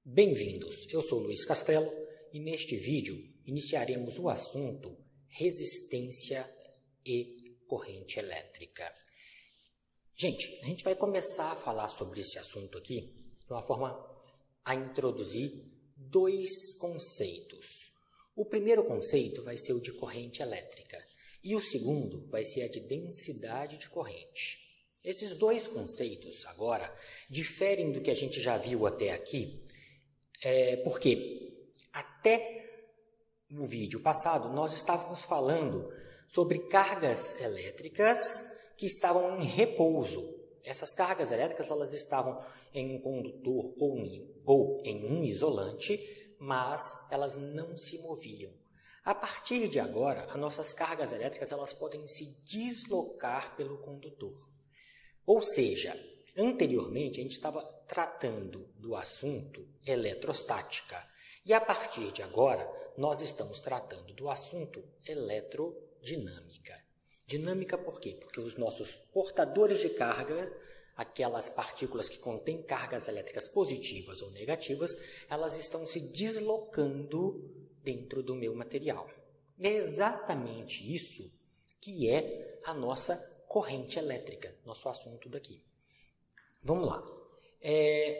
Bem-vindos, eu sou Luiz Castelo e neste vídeo iniciaremos o assunto resistência e corrente elétrica. Gente, a gente vai começar a falar sobre esse assunto aqui de uma forma a introduzir dois conceitos. O primeiro conceito vai ser o de corrente elétrica e o segundo vai ser a de densidade de corrente. Esses dois conceitos agora diferem do que a gente já viu até aqui, porque até o vídeo passado nós estávamos falando sobre cargas elétricas que estavam em repouso. Essas cargas elétricas elas estavam em um condutor ou em um isolante, mas elas não se moviam. A partir de agora, as nossas cargas elétricas elas podem se deslocar pelo condutor. Ou seja, anteriormente a gente estava tratando do assunto eletrostática e a partir de agora nós estamos tratando do assunto eletrodinâmica. Dinâmica por quê? Porque os nossos portadores de carga, aquelas partículas que contêm cargas elétricas positivas ou negativas, elas estão se deslocando dentro do meu material. É exatamente isso que é a nossa corrente elétrica, nosso assunto daqui. Vamos lá.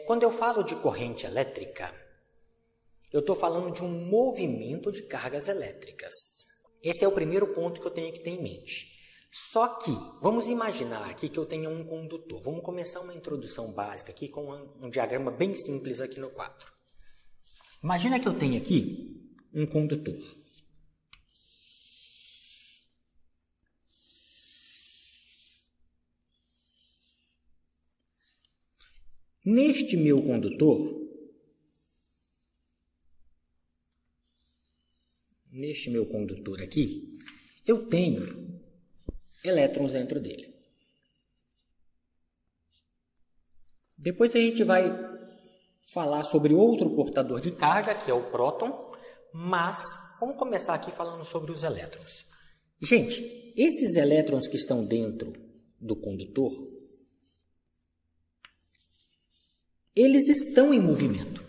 Quando eu falo de corrente elétrica, eu estou falando de um movimento de cargas elétricas. Esse é o primeiro ponto que eu tenho que ter em mente. Só que, vamos imaginar aqui que eu tenha um condutor. Vamos começar uma introdução básica aqui com um diagrama bem simples aqui no quadro. Imagina que eu tenho aqui um condutor. Neste meu condutor aqui, eu tenho elétrons dentro dele. Depois a gente vai falar sobre outro portador de carga, que é o próton, mas vamos começar aqui falando sobre os elétrons. Gente, esses elétrons que estão dentro do condutor, eles estão em movimento.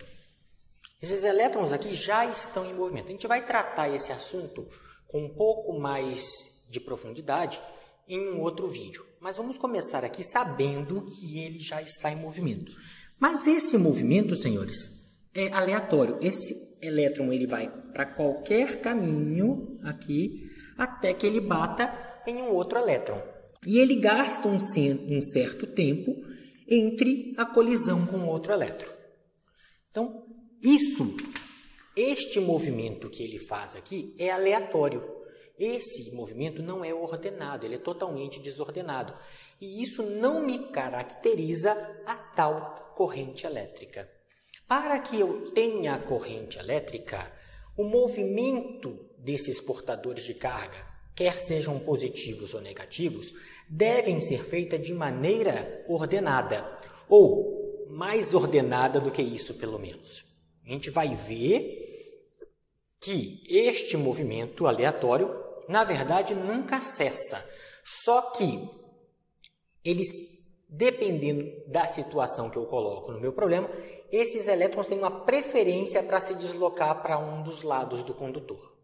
Esses elétrons aqui já estão em movimento. A gente vai tratar esse assunto com um pouco mais de profundidade em um outro vídeo. Mas vamos começar aqui sabendo que ele já está em movimento. Mas esse movimento, senhores, é aleatório. Esse elétron ele vai para qualquer caminho aqui até que ele bata em um outro elétron. E ele gasta um certo tempo entre a colisão com outro elétron. Então, este movimento que ele faz aqui é aleatório. Esse movimento não é ordenado, ele é totalmente desordenado. E isso não me caracteriza a tal corrente elétrica. Para que eu tenha a corrente elétrica, o movimento desses portadores de carga, quer sejam positivos ou negativos, devem ser feitas de maneira ordenada, ou mais ordenada do que isso, pelo menos. A gente vai ver que este movimento aleatório, na verdade, nunca cessa. Só que eles, dependendo da situação que eu coloco no meu problema, esses elétrons têm uma preferência para se deslocar para um dos lados do condutor.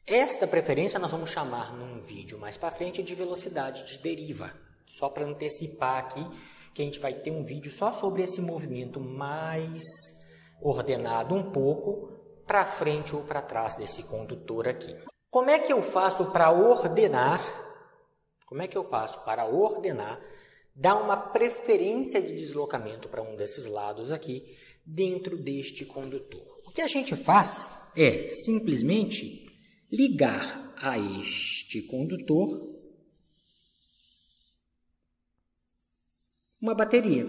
Esta preferência nós vamos chamar num vídeo mais para frente de velocidade de deriva. Só para antecipar aqui que a gente vai ter um vídeo só sobre esse movimento mais ordenado um pouco para frente ou para trás desse condutor aqui. Como é que eu faço para ordenar? Dar uma preferência de deslocamento para um desses lados aqui dentro deste condutor. O que a gente faz é simplesmente ligar a este condutor uma bateria.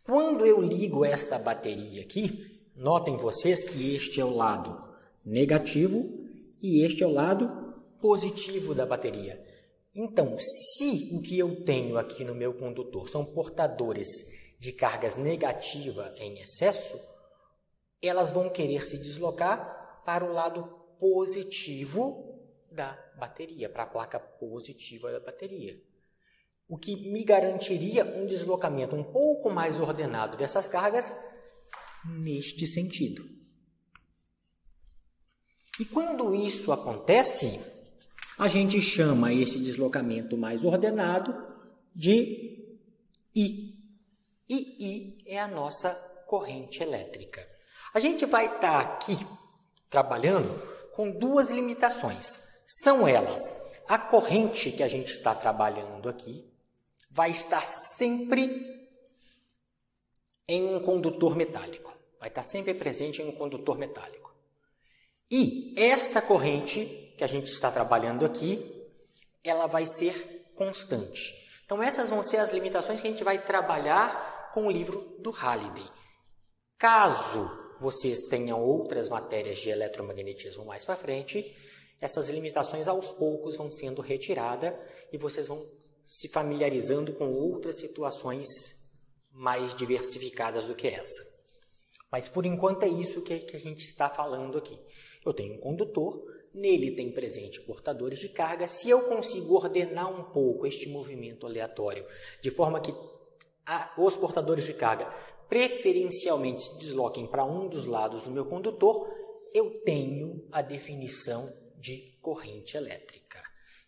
Quando eu ligo esta bateria aqui, notem vocês que este é o lado negativo e este é o lado positivo da bateria. Então, se o que eu tenho aqui no meu condutor são portadores de cargas negativa em excesso, elas vão querer se deslocar para o lado positivo da bateria, para a placa positiva da bateria. O que me garantiria um deslocamento um pouco mais ordenado dessas cargas neste sentido. E quando isso acontece, a gente chama esse deslocamento mais ordenado de I. E I é a nossa corrente elétrica. A gente vai estar aqui trabalhando com duas limitações. São elas: a corrente que a gente está trabalhando aqui vai estar sempre em um condutor metálico. Vai estar sempre presente em um condutor metálico. E esta corrente que a gente está trabalhando aqui, ela vai ser constante. Então essas vão ser as limitações que a gente vai trabalhar com o livro do Halliday. Caso vocês tenham outras matérias de eletromagnetismo mais para frente, essas limitações aos poucos vão sendo retiradas e vocês vão se familiarizando com outras situações mais diversificadas do que essa. Mas por enquanto é isso que a gente está falando aqui. Eu tenho um condutor, nele tem presente portadores de carga. Se eu consigo ordenar um pouco este movimento aleatório, de forma que os portadores de carga preferencialmente se desloquem para um dos lados do meu condutor, eu tenho a definição de corrente elétrica.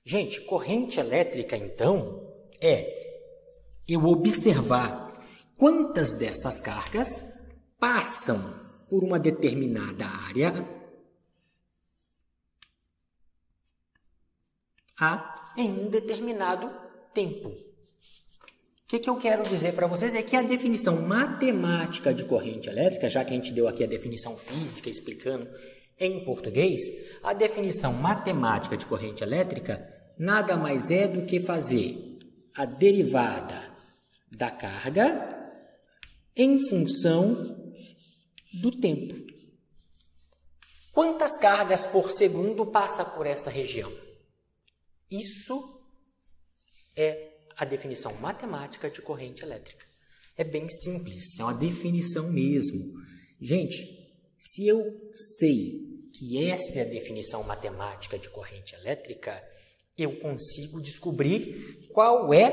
Gente, corrente elétrica, então, é eu observar quantas dessas cargas passam por uma determinada área em um determinado tempo. O que eu quero dizer para vocês é que a definição matemática de corrente elétrica, já que a gente deu aqui a definição física explicando em português, a definição matemática de corrente elétrica nada mais é do que fazer a derivada da carga em função do tempo. Quantas cargas por segundo passa por essa região? Isso é a definição matemática de corrente elétrica. É bem simples, é uma definição mesmo. Gente, se eu sei que esta é a definição matemática de corrente elétrica, eu consigo descobrir qual é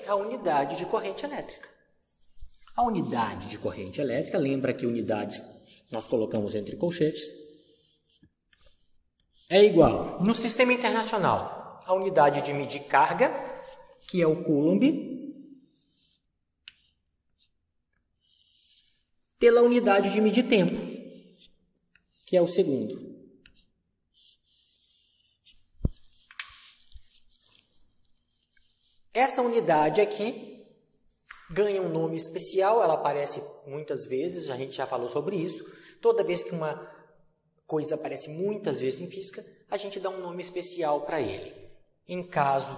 a unidade de corrente elétrica. A unidade de corrente elétrica, lembra que unidades nós colocamos entre colchetes, é igual. No sistema internacional, a unidade de medir carga, que é o Coulomb, pela unidade de medir tempo, que é o segundo. Essa unidade aqui ganha um nome especial, ela aparece muitas vezes, a gente já falou sobre isso. Toda vez que uma coisa aparece muitas vezes em física, a gente dá um nome especial para ele. Em caso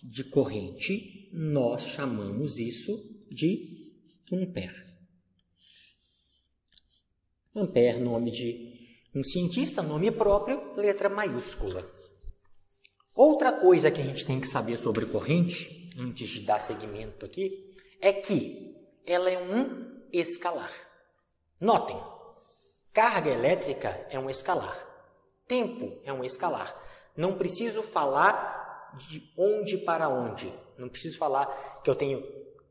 de corrente, nós chamamos isso de ampere. Ampere, nome de um cientista, nome próprio, letra maiúscula. Outra coisa que a gente tem que saber sobre corrente, antes de dar seguimento aqui, é que ela é um escalar. Notem, carga elétrica é um escalar, tempo é um escalar. Não preciso falar de onde para onde, não preciso falar que eu tenho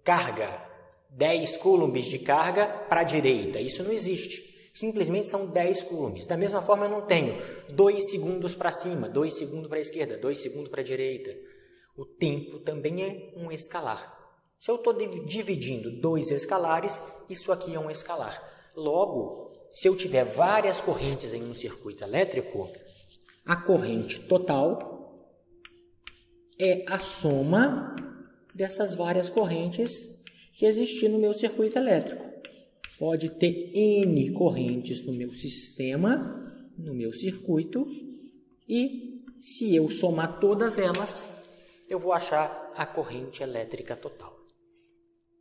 carga, 10 coulombs de carga para a direita, isso não existe. Simplesmente são 10 coulombs. Da mesma forma, eu não tenho 2 segundos para cima, 2 segundos para a esquerda, 2 segundos para a direita. O tempo também é um escalar. Se eu estou dividindo 2 escalares, isso aqui é um escalar. Logo, se eu tiver várias correntes em um circuito elétrico, a corrente total é a soma dessas várias correntes que existem no meu circuito elétrico. Pode ter N correntes no meu sistema, no meu circuito, e se eu somar todas elas, eu vou achar a corrente elétrica total.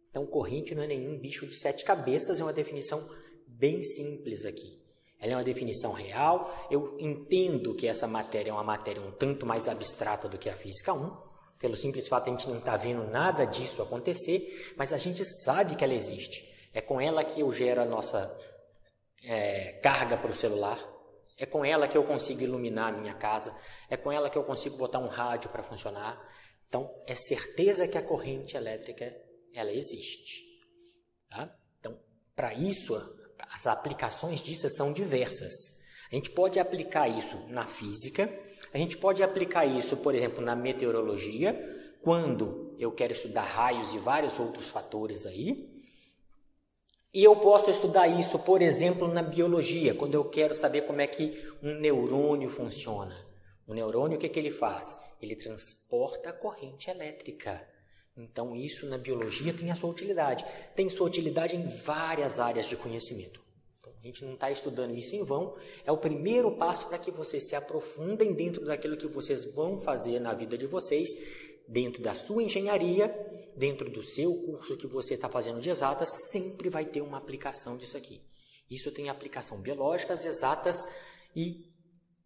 Então, corrente não é nenhum bicho de 7 cabeças, é uma definição bem simples aqui. Ela é uma definição real. Eu entendo que essa matéria é uma matéria um tanto mais abstrata do que a Física 1, pelo simples fato de a gente não estar vendo nada disso acontecer, mas a gente sabe que ela existe. É com ela que eu gero a nossa carga para o celular, É com ela que eu consigo iluminar a minha casa, é com ela que eu consigo botar um rádio para funcionar. Então, é certeza que a corrente elétrica, ela existe. Tá? Então, para isso, as aplicações disso são diversas. A gente pode aplicar isso na física, a gente pode aplicar isso, por exemplo, na meteorologia, quando eu quero estudar raios e vários outros fatores aí. E eu posso estudar isso, por exemplo, na biologia, quando eu quero saber como é que um neurônio funciona. O neurônio, o que ele faz? Ele transporta a corrente elétrica. Então, isso na biologia tem a sua utilidade. Tem sua utilidade em várias áreas de conhecimento. Então, a gente não está estudando isso em vão. É o primeiro passo para que vocês se aprofundem dentro daquilo que vocês vão fazer na vida de vocês, dentro da sua engenharia, dentro do seu curso que você está fazendo de exatas, sempre vai ter uma aplicação disso aqui. Isso tem aplicação biológica, as exatas, e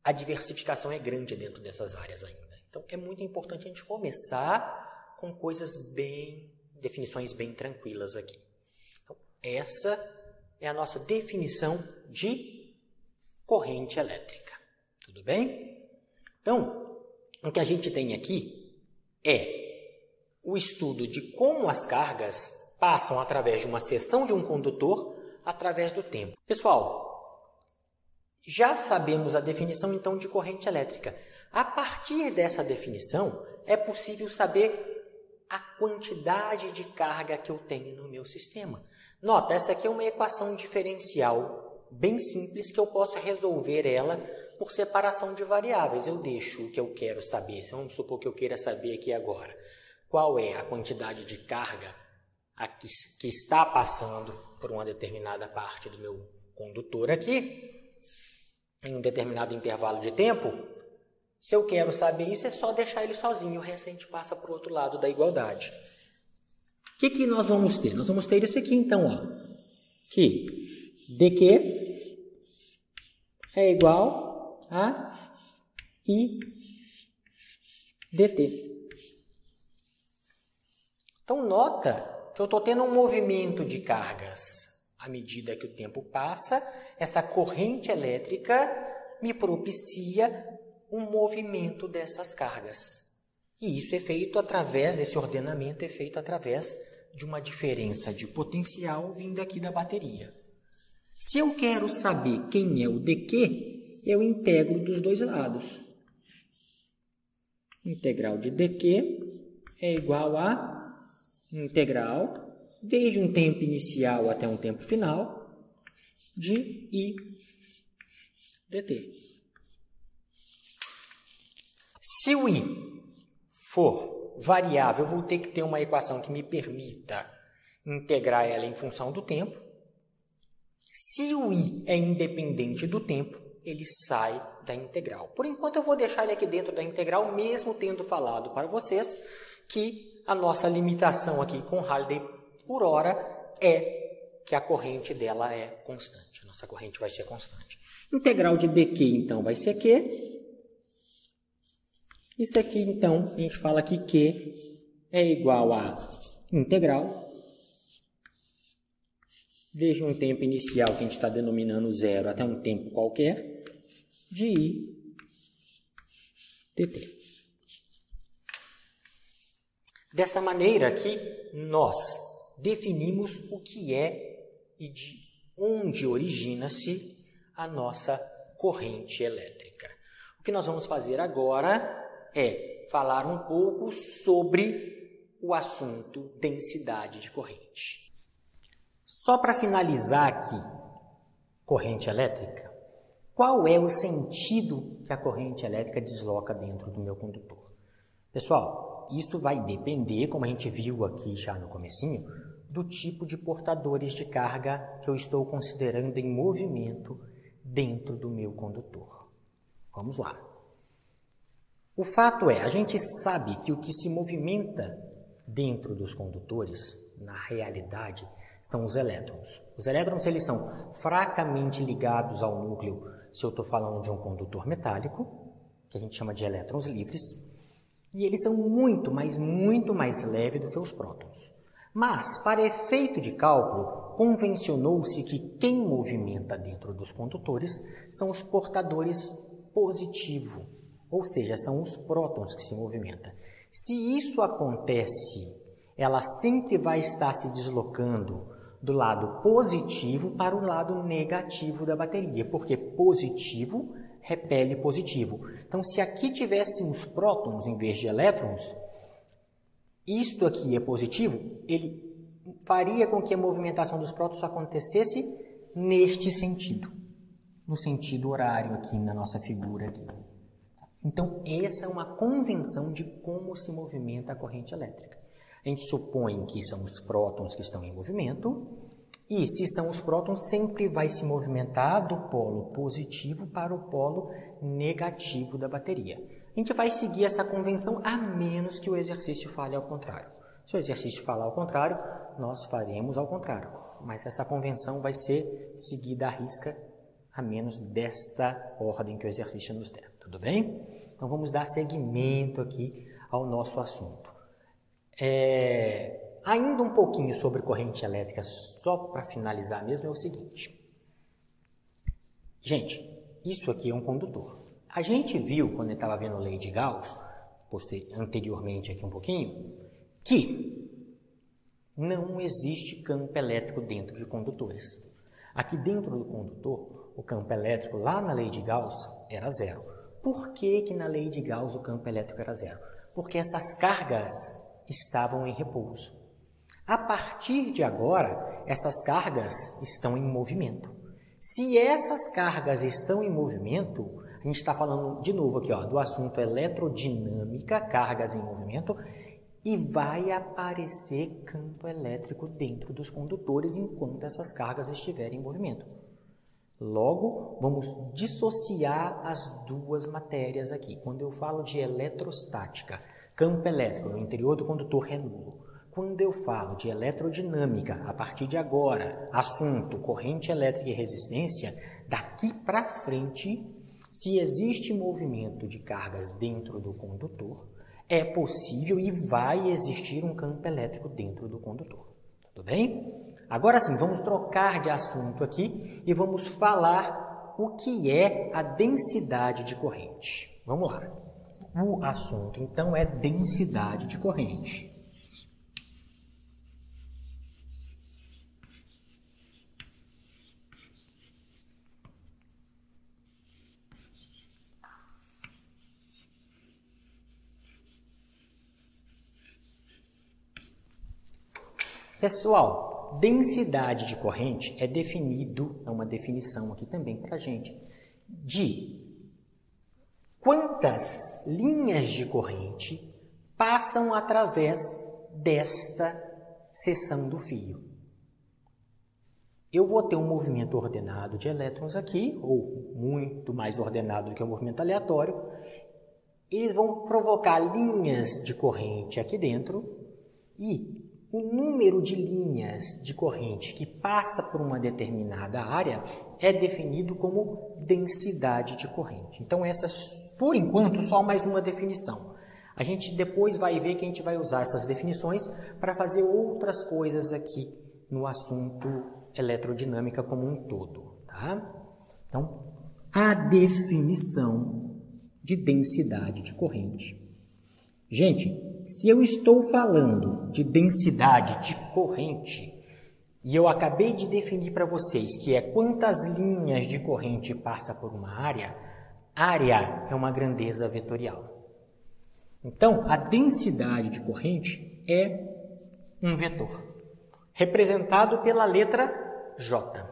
a diversificação é grande dentro dessas áreas ainda. Então, é muito importante a gente começar com definições bem tranquilas aqui. Então, essa é a nossa definição de corrente elétrica. Tudo bem? Então, o que a gente tem aqui é o estudo de como as cargas passam através de uma seção de um condutor através do tempo. Pessoal, já sabemos a definição então de corrente elétrica. A partir dessa definição, é possível saber a quantidade de carga que eu tenho no meu sistema. Nota, essa aqui é uma equação diferencial bem simples que eu posso resolver ela por separação de variáveis. Eu deixo o que eu quero saber. Vamos supor que eu queira saber aqui agora qual é a quantidade de carga que está passando por uma determinada parte do meu condutor aqui, em um determinado intervalo de tempo. Se eu quero saber isso, é só deixar ele sozinho. O resto a gente passa para o outro lado da igualdade. O que nós vamos ter? Nós vamos ter isso aqui, então, ó, que dQ é igual a I dt. Então, nota que eu estou tendo um movimento de cargas. À medida que o tempo passa, essa corrente elétrica me propicia um movimento dessas cargas. E isso é feito através, desse ordenamento é feito através de uma diferença de potencial vindo aqui da bateria. Se eu quero saber quem é o dQ, eu integro dos dois lados. Integral de dQ é igual a integral, desde um tempo inicial até um tempo final, de I dt. Se o I for variável, eu vou ter que ter uma equação que me permita integrar ela em função do tempo. Se o I é independente do tempo, ele sai da integral. Por enquanto, eu vou deixar ele aqui dentro da integral, mesmo tendo falado para vocês que a nossa limitação aqui com Halliday por hora é que a corrente dela é constante. A nossa corrente vai ser constante. Integral de dQ, então, vai ser Q. Isso aqui, então, a gente fala que Q é igual a integral, desde um tempo inicial que a gente está denominando zero até um tempo qualquer, de I dt. Dessa maneira aqui, nós definimos o que é e de onde origina-se a nossa corrente elétrica. O que nós vamos fazer agora é falar um pouco sobre o assunto densidade de corrente. Só para finalizar aqui, corrente elétrica, qual é o sentido que a corrente elétrica desloca dentro do meu condutor? Pessoal, isso vai depender, como a gente viu aqui já no comecinho, do tipo de portadores de carga que eu estou considerando em movimento dentro do meu condutor. Vamos lá. O fato é, a gente sabe que o que se movimenta dentro dos condutores, na realidade, são os elétrons. Os elétrons, eles são fracamente ligados ao núcleo, se eu estou falando de um condutor metálico, que a gente chama de elétrons livres, e eles são muito mais leves do que os prótons. Mas, para efeito de cálculo, convencionou-se que quem movimenta dentro dos condutores são os portadores positivos, ou seja, são os prótons que se movimentam. Se isso acontece, ela sempre vai estar se deslocando do lado positivo para o lado negativo da bateria, porque positivo repele positivo. Então, se aqui tivéssemos prótons em vez de elétrons, isto aqui é positivo, ele faria com que a movimentação dos prótons acontecesse neste sentido, no sentido horário aqui na nossa figura aqui. Então, essa é uma convenção de como se movimenta a corrente elétrica. A gente supõe que são os prótons que estão em movimento, e se são os prótons, sempre vai se movimentar do polo positivo para o polo negativo da bateria. A gente vai seguir essa convenção a menos que o exercício fale ao contrário. Se o exercício falar ao contrário, nós faremos ao contrário. Mas essa convenção vai ser seguida à risca, a menos desta ordem que o exercício nos der. Tudo bem? Então vamos dar seguimento aqui ao nosso assunto. Ainda um pouquinho sobre corrente elétrica, só para finalizar mesmo, é o seguinte. Gente, isso aqui é um condutor. A gente viu, quando eu estava vendo a lei de Gauss, anteriormente aqui um pouquinho, que não existe campo elétrico dentro de condutores. Aqui dentro do condutor, o campo elétrico lá na lei de Gauss era zero. Por que na lei de Gauss o campo elétrico era zero? Porque essas cargas estavam em repouso. A partir de agora, essas cargas estão em movimento. Se essas cargas estão em movimento, a gente está falando de novo aqui do assunto eletrodinâmica, cargas em movimento, e vai aparecer campo elétrico dentro dos condutores enquanto essas cargas estiverem em movimento. Logo, vamos dissociar as duas matérias aqui. Quando eu falo de eletrostática, campo elétrico no interior do condutor é nulo. Quando eu falo de eletrodinâmica, a partir de agora, assunto corrente elétrica e resistência, daqui para frente, se existe movimento de cargas dentro do condutor, é possível e vai existir um campo elétrico dentro do condutor. Tudo bem? Agora sim, vamos trocar de assunto aqui e vamos falar o que é a densidade de corrente. Vamos lá. O assunto, então, é densidade de corrente. Pessoal, densidade de corrente é definido, é uma definição aqui também para a gente, de quantas linhas de corrente passam através desta seção do fio. Eu vou ter um movimento ordenado de elétrons aqui, ou muito mais ordenado do que o movimento aleatório. Eles vão provocar linhas de corrente aqui dentro e o número de linhas de corrente que passa por uma determinada área é definido como densidade de corrente. Então, essa, por enquanto, só mais uma definição. A gente depois vai ver que a gente vai usar essas definições para fazer outras coisas aqui no assunto eletrodinâmica como um todo. Tá? Então, a definição de densidade de corrente. Gente, se eu estou falando de densidade de corrente e eu acabei de definir para vocês que é quantas linhas de corrente passa por uma área é uma grandeza vetorial. Então, a densidade de corrente é um vetor, representado pela letra J.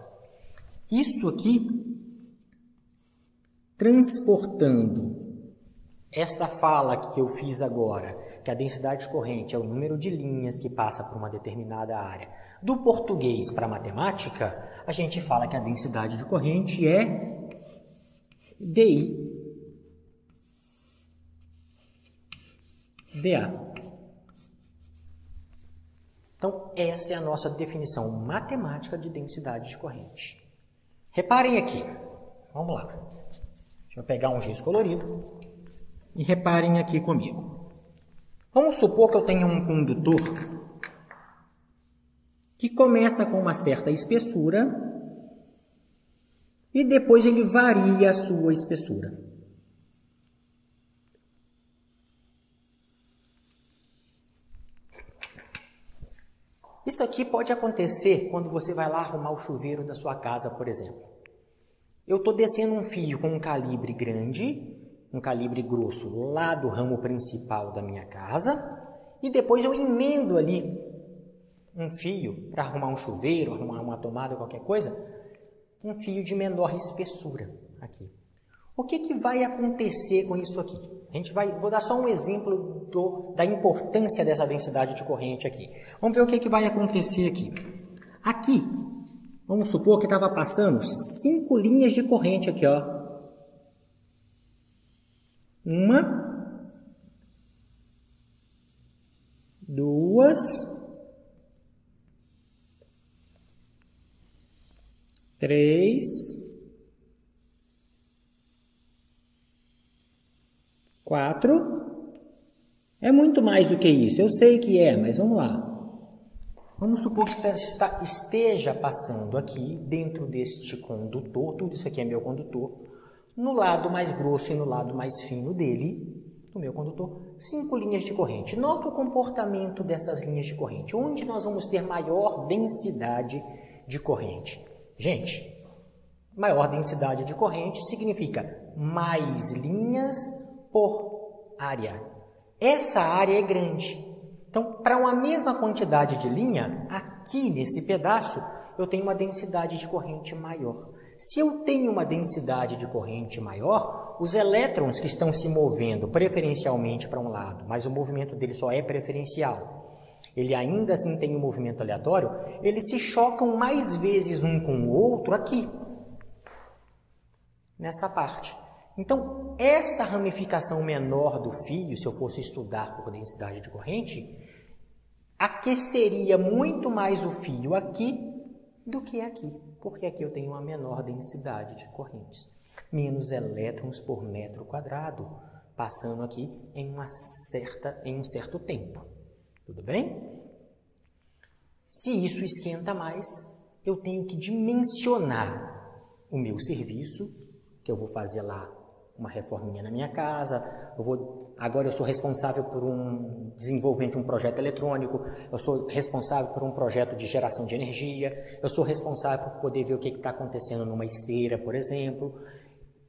Isso aqui, transportando esta fala que eu fiz agora, que a densidade de corrente é o número de linhas que passa por uma determinada área, do português para a matemática, a gente fala que a densidade de corrente é dI dA. Então, essa é a nossa definição matemática de densidade de corrente. Reparem aqui. Vamos lá. Deixa eu pegar um giz colorido. E reparem aqui comigo. Vamos supor que eu tenha um condutor que começa com uma certa espessura e depois ele varia a sua espessura. Isso aqui pode acontecer quando você vai lá arrumar o chuveiro da sua casa, por exemplo. Eu estou descendo um fio com um calibre grande, um calibre grosso lá do ramo principal da minha casa, e depois eu emendo ali um fio para arrumar um chuveiro, arrumar uma tomada, qualquer coisa, um fio de menor espessura aqui. O que vai acontecer com isso aqui? Vou dar só um exemplo da importância dessa densidade de corrente aqui. Vamos ver o que vai acontecer aqui. Aqui, vamos supor que estava passando 5 linhas de corrente aqui, ó. 1, 2, 3, 4. É muito mais do que isso. Eu sei que é, mas vamos lá. Vamos supor que esteja passando aqui, dentro deste condutor, tudo isso aqui é meu condutor, no lado mais grosso e no lado mais fino dele, do meu condutor, 5 linhas de corrente. Nota o comportamento dessas linhas de corrente. Onde nós vamos ter maior densidade de corrente? Gente, maior densidade de corrente significa mais linhas por área. Essa área é grande. Então, para uma mesma quantidade de linha, aqui nesse pedaço, eu tenho uma densidade de corrente maior. Se eu tenho uma densidade de corrente maior, os elétrons que estão se movendo preferencialmente para um lado, mas o movimento dele só é preferencial, ele ainda assim tem um movimento aleatório, eles se chocam mais vezes um com o outro aqui, nessa parte. Então, esta ramificação menor do fio, se eu fosse estudar por densidade de corrente, aqueceria muito mais o fio aqui do que aqui, porque aqui eu tenho uma menor densidade de correntes, menos elétrons por metro quadrado, passando aqui em um certo tempo. Tudo bem? Se isso esquenta mais, eu tenho que dimensionar o meu serviço, que eu vou fazer lá uma reforminha na minha casa, agora eu sou responsável por um desenvolvimento de um projeto eletrônico, eu sou responsável por um projeto de geração de energia, eu sou responsável por poder ver o que está acontecendo numa esteira, por exemplo.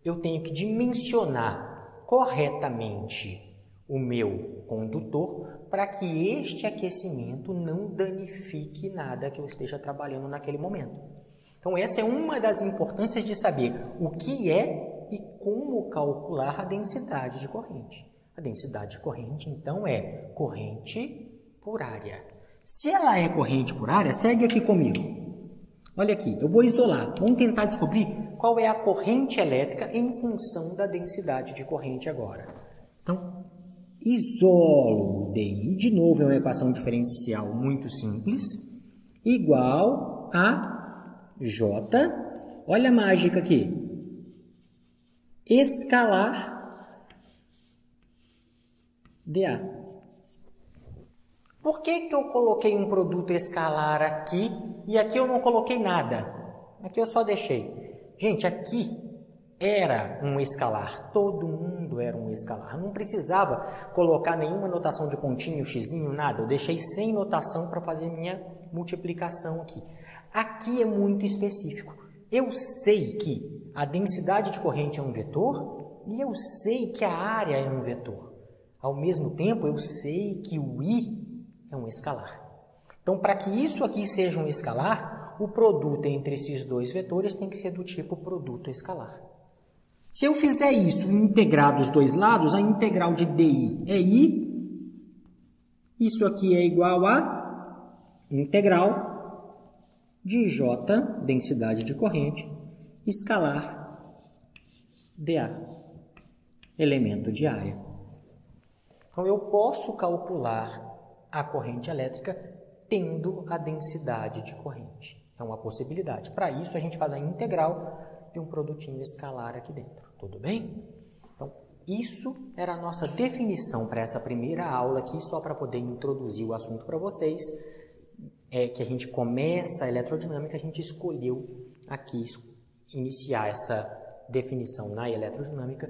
Eu tenho que dimensionar corretamente o meu condutor para que este aquecimento não danifique nada que eu esteja trabalhando naquele momento. Então, essa é uma das importâncias de saber o que é e como calcular a densidade de corrente. A densidade de corrente, então, é corrente por área. Se ela é corrente por área, segue aqui comigo. Olha aqui, eu vou isolar. Vamos tentar descobrir qual é a corrente elétrica em função da densidade de corrente agora. Então, isolo o DI, de novo é uma equação diferencial muito simples, igual a J, olha a mágica aqui, escalar dA. Por que eu coloquei um produto escalar aqui e aqui eu não coloquei nada? Aqui eu só deixei. Gente, aqui era um escalar, todo mundo era um escalar. Não precisava colocar nenhuma notação de pontinho, xizinho, nada. Eu deixei sem notação para fazer minha multiplicação aqui. Aqui é muito específico. Eu sei que a densidade de corrente é um vetor e eu sei que a área é um vetor. Ao mesmo tempo, eu sei que o I é um escalar. Então, para que isso aqui seja um escalar, o produto entre esses dois vetores tem que ser do tipo produto escalar. Se eu fizer isso e integrar dos dois lados, a integral de DI é I, isso aqui é igual a integral de J, densidade de corrente, escalar dA, elemento de área. Então, eu posso calcular a corrente elétrica tendo a densidade de corrente. É uma possibilidade. Para isso, a gente faz a integral de um produtinho escalar aqui dentro. Tudo bem? Então, isso era a nossa definição para essa primeira aula aqui, só para poder introduzir o assunto para vocês. que a gente começa a eletrodinâmica, a gente escolheu aqui iniciar essa definição na eletrodinâmica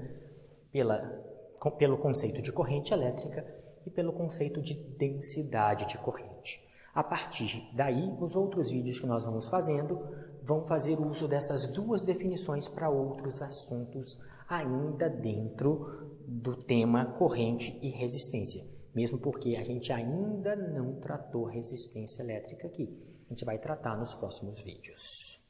pelo conceito de corrente elétrica e pelo conceito de densidade de corrente. A partir daí, os outros vídeos que nós vamos fazendo vão fazer uso dessas duas definições para outros assuntos ainda dentro do tema corrente e resistência, mesmo porque a gente ainda não tratou resistência elétrica aqui. A gente vai tratar nos próximos vídeos.